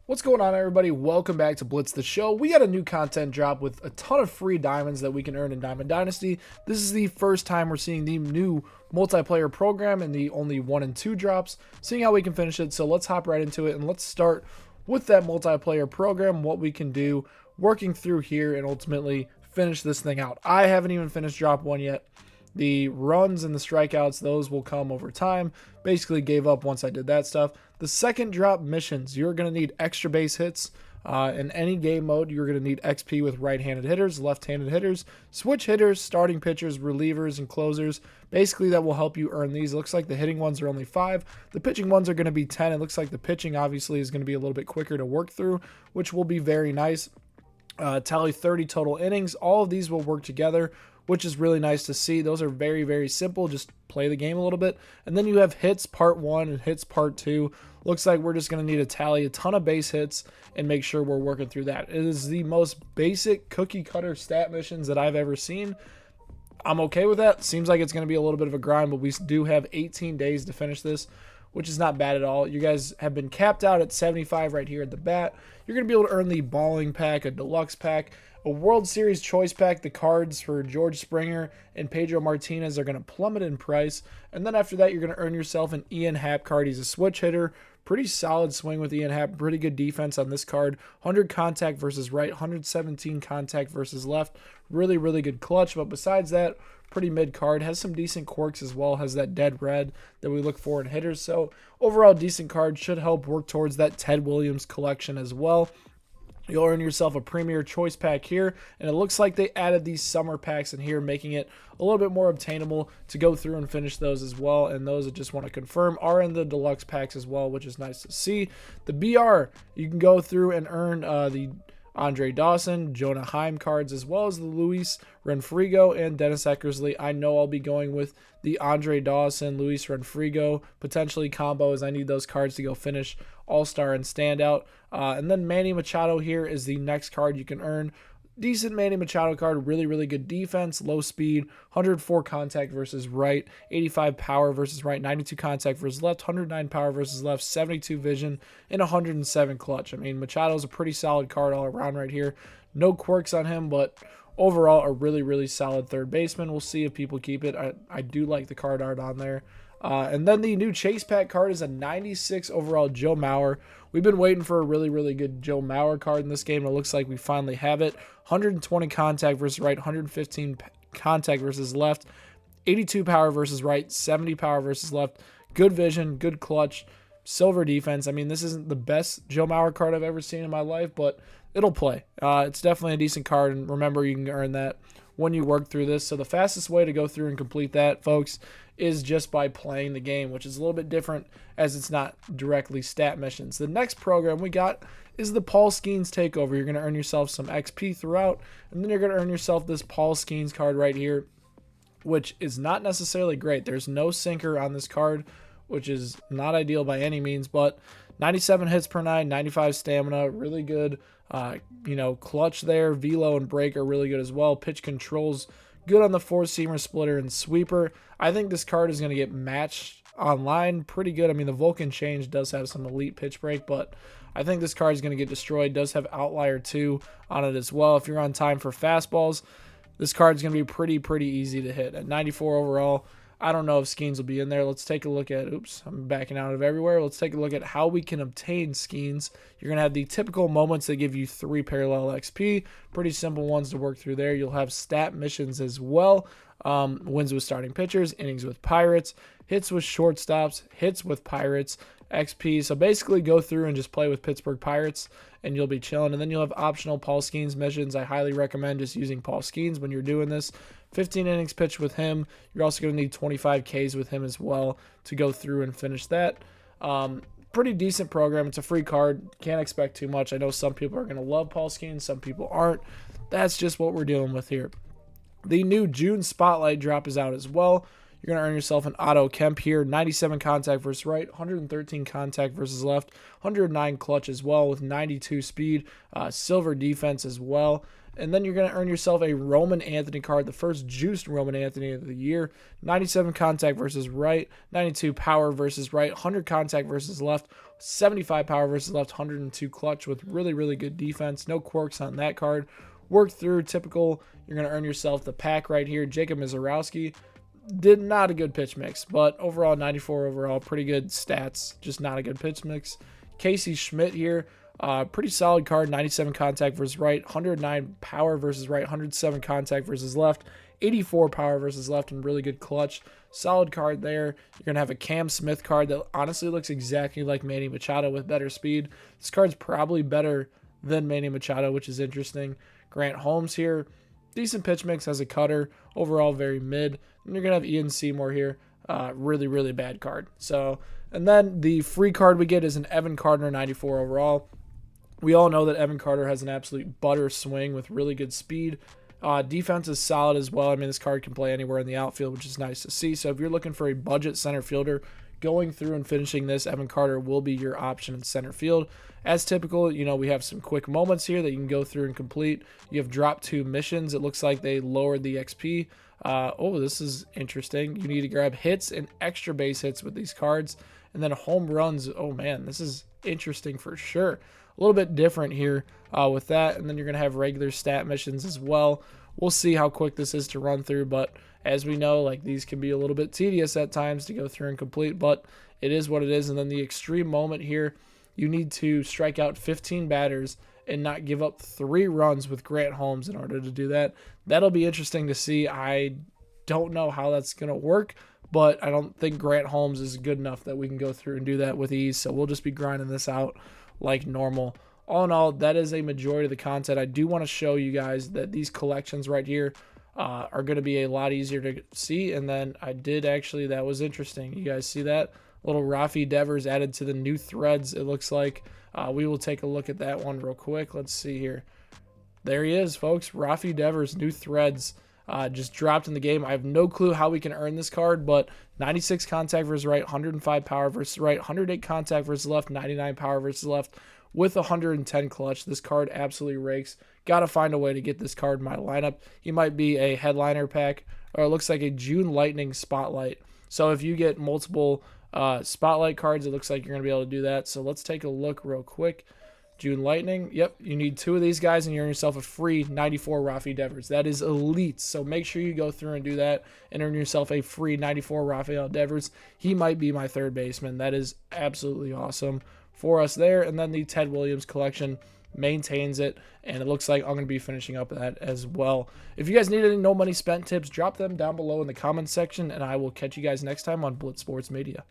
What's going on, everybody? Welcome back to Blitz the Show. We got a new content drop with a ton of free diamonds that we can earn in Diamond Dynasty. This is the first time we're seeing the new multiplayer program and the only 1 and 2 drops, seeing how we can finish it. So let's hop right into it and let's start with that multiplayer program, what we can do, working through here and ultimately finish this thing out. I haven't even finished drop 1 yet. The runs and the strikeouts, those will come over time. Basically gave up once I did that stuff. The second drop missions, you're going to need extra base hits. In any game mode, you're going to need XP with right-handed hitters, left-handed hitters, switch hitters, starting pitchers, relievers, and closers. Basically, that will help you earn these. It looks like the hitting ones are only 5. The pitching ones are going to be 10. It looks like the pitching, obviously, is going to be a little bit quicker to work through, which will be very nice. Tally 30 total innings. All of these will work together, which is really nice to see. Those are very, very simple. Just play the game a little bit. And then you have hits part 1 and hits part 2. Looks like we're just going to need to tally a ton of base hits and make sure we're working through that. It is the most basic cookie cutter stat missions that I've ever seen. I'm okay with that. Seems like it's going to be a little bit of a grind, but we do have 18 days to finish this, which is not bad at all. You guys have been capped out at 75 right here at the bat. You're going to be able to earn the balling pack, a deluxe pack, a World Series choice pack. The cards for George Springer and Pedro Martinez are going to plummet in price. And then after that, you're going to earn yourself an Ian Happ card. He's a switch hitter. Pretty solid swing with Ian Happ. Pretty good defense on this card. 100 contact versus right, 117 contact versus left. Really, really good clutch. But besides that, pretty mid card. Has some decent quirks as well. Has that dead red that we look for in hitters. So overall, decent card. Should help work towards that Ted Williams collection as well. You'll earn yourself a premier choice pack here, and it looks like they added these summer packs in here, making it a little bit more obtainable to go through and finish those as well. And those I just want to confirm are in the deluxe packs as well, which is nice to see. The BR, you can go through and earn the Andre Dawson, Jonah Heim cards, as well as the Luis Renfrigo and Dennis Eckersley. I know I'll be going with the Andre Dawson, Luis Renfrigo, potentially combo, as I need those cards to go finish All-Star and Standout. And then Manny Machado here is the next card you can earn. Decent Manny Machado card, really, really good defense, low speed, 104 contact versus right, 85 power versus right, 92 contact versus left, 109 power versus left, 72 vision, and 107 clutch. I mean, Machado's a pretty solid card all around right here. No quirks on him, but overall a really, really solid third baseman. We'll see if people keep it. I do like the card art on there. And then the new Chase Pack card is a 96 overall Joe Mauer. We've been waiting for a really, really good Joe Mauer card in this game. It looks like we finally have it. 120 contact versus right, 115 contact versus left, 82 power versus right, 70 power versus left. Good vision, good clutch, silver defense. I mean, this isn't the best Joe Mauer card I've ever seen in my life, but it'll play. It's definitely a decent card, and remember, you can earn that when you work through this. So the fastest way to go through and complete that, folks, is just by playing the game, which is a little bit different as it's not directly stat missions. The next program we got is the Paul Skenes Takeover. You're going to earn yourself some XP throughout, and then you're going to earn yourself this Paul Skenes card right here, which is not necessarily great. There's no sinker on this card, which is not ideal by any means, but 97 hits per 9, 95 stamina, really good. Clutch there. Velo and break are really good as well. Pitch controls good on the four-seamer, splitter, and sweeper. I think this card is going to get matched online pretty good. I mean, the Vulcan Change does have some elite pitch break, but I think this card is going to get destroyed. Does have Outlier 2 on it as well. If you're on time for fastballs, this card is going to be pretty easy to hit. At 94 overall, I don't know if Skenes will be in there. Let's take a look at, I'm backing out of everywhere. Let's take a look at how we can obtain Skenes. You're going to have the typical moments that give you 3 parallel XP. Pretty simple ones to work through there. You'll have stat missions as well. Wins with starting pitchers, innings with Pirates, hits with shortstops, hits with Pirates, XP. So basically go through and just play with Pittsburgh Pirates and you'll be chilling. And then you'll have optional Paul Skenes missions. I highly recommend just using Paul Skenes when you're doing this. 15 innings pitched with him. You're also going to need 25 Ks with him as well to go through and finish that. Pretty decent program. It's a free card. Can't expect too much. I know some people are going to love Paul Skenes. Some people aren't. That's just what we're dealing with here. The new June Spotlight drop is out as well. You're going to earn yourself an Otto Kemp here. 97 contact versus right, 113 contact versus left, 109 clutch as well with 92 speed, silver defense as well. And then you're going to earn yourself a Roman Anthony card, the first juiced Roman Anthony of the year. 97 contact versus right, 92 power versus right, 100 contact versus left, 75 power versus left, 102 clutch with really, really good defense. No quirks on that card. Work through typical. You're going to earn yourself the pack right here. Jacob Mizorowski. Did not a good pitch mix, but overall 94 overall, pretty good stats, just not a good pitch mix. Casey Schmidt here, pretty solid card, 97 contact versus right, 109 power versus right, 107 contact versus left, 84 power versus left, and really good clutch. Solid card there. You're going to have a Cam Smith card that honestly looks exactly like Manny Machado with better speed. This card's probably better than Manny Machado, which is interesting. Grant Holmes here. Decent pitch mix as a cutter. Overall, very mid. And you're going to have Ian Seymour here. Really, really bad card. So, and then the free card we get is an Evan Carter 94 overall. We all know that Evan Carter has an absolute butter swing with really good speed. Defense is solid as well. I mean, this card can play anywhere in the outfield, which is nice to see. So if you're looking for a budget center fielder, going through and finishing this, Evan Carter will be your option in center field. As typical, you know, we have some quick moments here that you can go through and complete. You have drop 2 missions. It looks like they lowered the XP. Oh, this is interesting. You need to grab hits and extra base hits with these cards. And then home runs. Oh, man, this is interesting for sure. A little bit different here with that. And then you're going to have regular stat missions as well. We'll see how quick this is to run through, but as we know, like, these can be a little bit tedious at times to go through and complete, but it is what it is. And then the extreme moment here, you need to strike out 15 batters and not give up 3 runs with Grant Holmes in order to do that. That'll be interesting to see. I don't know how that's going to work, but I don't think Grant Holmes is good enough that we can go through and do that with ease, so we'll just be grinding this out like normal. All in all, that is a majority of the content. I do want to show you guys that these collections right here are going to be a lot easier to see. And then I did actually, that was interesting. You guys see that? Little Rafael Devers added to the new threads, it looks like. We will take a look at that one real quick. Let's see here. There he is, folks. Rafael Devers, new threads. Just dropped in the game. I have no clue how we can earn this card, but 96 contact versus right, 105 power versus right, 108 contact versus left, 99 power versus left, with 110 clutch. This card absolutely rakes. Got to find a way to get this card in my lineup. He might be a headliner pack, or it looks like a June Lightning Spotlight. So if you get multiple Spotlight cards, it looks like you're going to be able to do that. So let's take a look real quick. June Lightning. Yep, you need 2 of these guys, and you earn yourself a free 94 Rafael Devers. That is elite. So make sure you go through and do that and earn yourself a free 94 Rafael Devers. He might be my third baseman. That is absolutely awesome for us there. And then the Ted Williams collection maintains it, and it looks like I'm going to be finishing up that as well. If you guys need any no money spent tips, drop them down below in the comments section, and I will catch you guys next time on Blitz Sports Media.